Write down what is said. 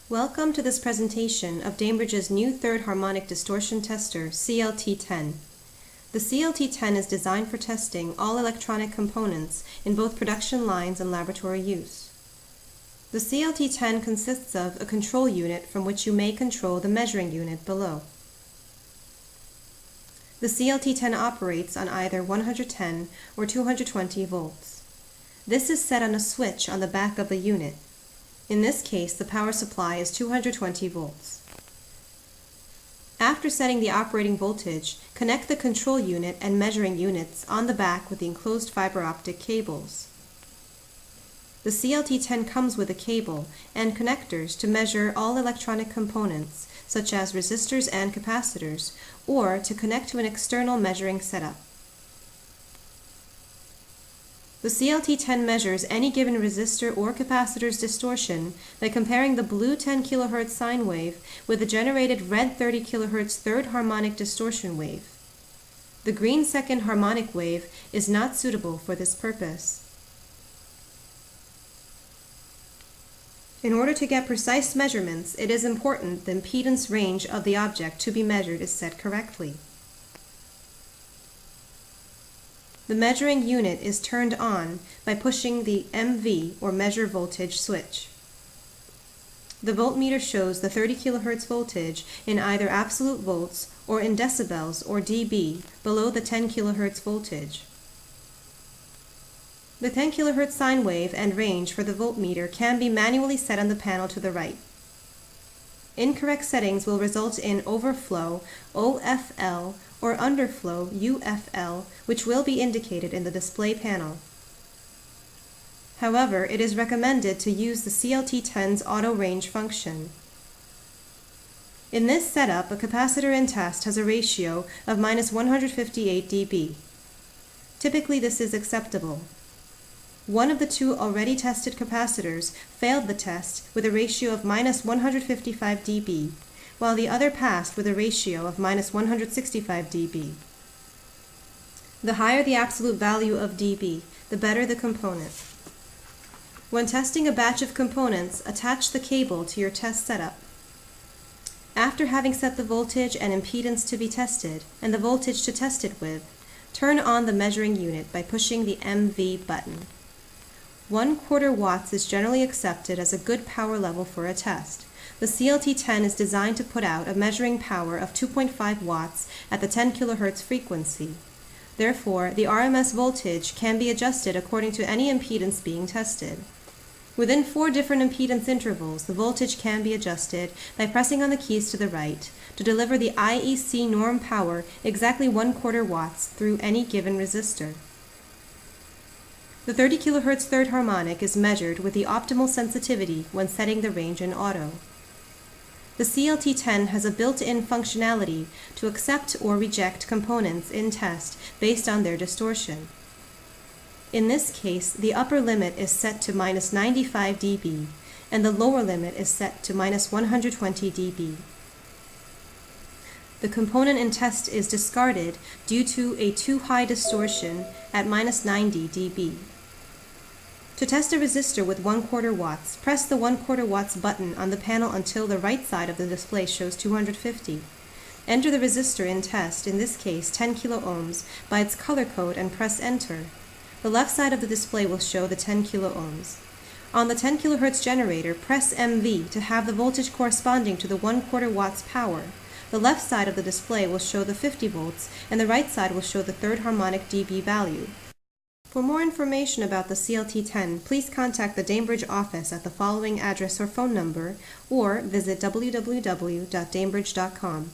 Welcome to this presentation of Danbridge's new third harmonic distortion tester, CLT10. The CLT10 is designed for testing all electronic components in both production lines and laboratory use. The CLT10 consists of a control unit from which you may control the measuring unit below. The CLT10 operates on either 110 or 220 volts. This is set on a switch on the back of the unit. In this case, the power supply is 220 volts. After setting the operating voltage, connect the control unit and measuring units on the back with the enclosed fiber optic cables. The CLT10 comes with a cable and connectors to measure all electronic components, such as resistors and capacitors, or to connect to an external measuring setup. The CLT10 measures any given resistor or capacitor's distortion by comparing the blue 10 kHz sine wave with the generated red 30 kHz third harmonic distortion wave. The green second harmonic wave is not suitable for this purpose. In order to get precise measurements, it is important the impedance range of the object to be measured is set correctly. The measuring unit is turned on by pushing the MV or measure voltage switch. The voltmeter shows the 30 kHz voltage in either absolute volts or in decibels or dB below the 10 kHz voltage. The 10 kHz sine wave and range for the voltmeter can be manually set on the panel to the right. Incorrect settings will result in overflow, OFL, or underflow, UFL, which will be indicated in the display panel. However, it is recommended to use the CLT10's auto range function. In this setup, a capacitor in test has a ratio of -158 dB. Typically, this is acceptable. One of the two already tested capacitors failed the test with a ratio of -155 dB, while the other passed with a ratio of -165 dB. The higher the absolute value of dB, the better the component. When testing a batch of components, attach the cable to your test setup. After having set the voltage and impedance to be tested, and the voltage to test it with, turn on the measuring unit by pushing the MV button. 1/4 watts is generally accepted as a good power level for a test. The CLT10 is designed to put out a measuring power of 2.5 watts at the 10 kHz frequency. Therefore, the RMS voltage can be adjusted according to any impedance being tested. Within 4 different impedance intervals, the voltage can be adjusted by pressing on the keys to the right to deliver the IEC norm power exactly 1/4 watts through any given resistor. The 30 kHz third harmonic is measured with the optimal sensitivity when setting the range in auto. The CLT10 has a built-in functionality to accept or reject components in test based on their distortion. In this case, the upper limit is set to -95 dB, and the lower limit is set to -120 dB. The component in test is discarded due to a too high distortion at -90 dB. To test a resistor with 1/4 watts, press the 1/4 watts button on the panel until the right side of the display shows 250. Enter the resistor in test, in this case 10 kΩ, by its color code and press enter. The left side of the display will show the 10 kΩ. On the 10 kHz generator, press MV to have the voltage corresponding to the 1/4 watts power. The left side of the display will show the 50 volts, and the right side will show the third harmonic dB value. For more information about the CLT10, please contact the Danbridge office at the following address or phone number, or visit www.danbridge.com.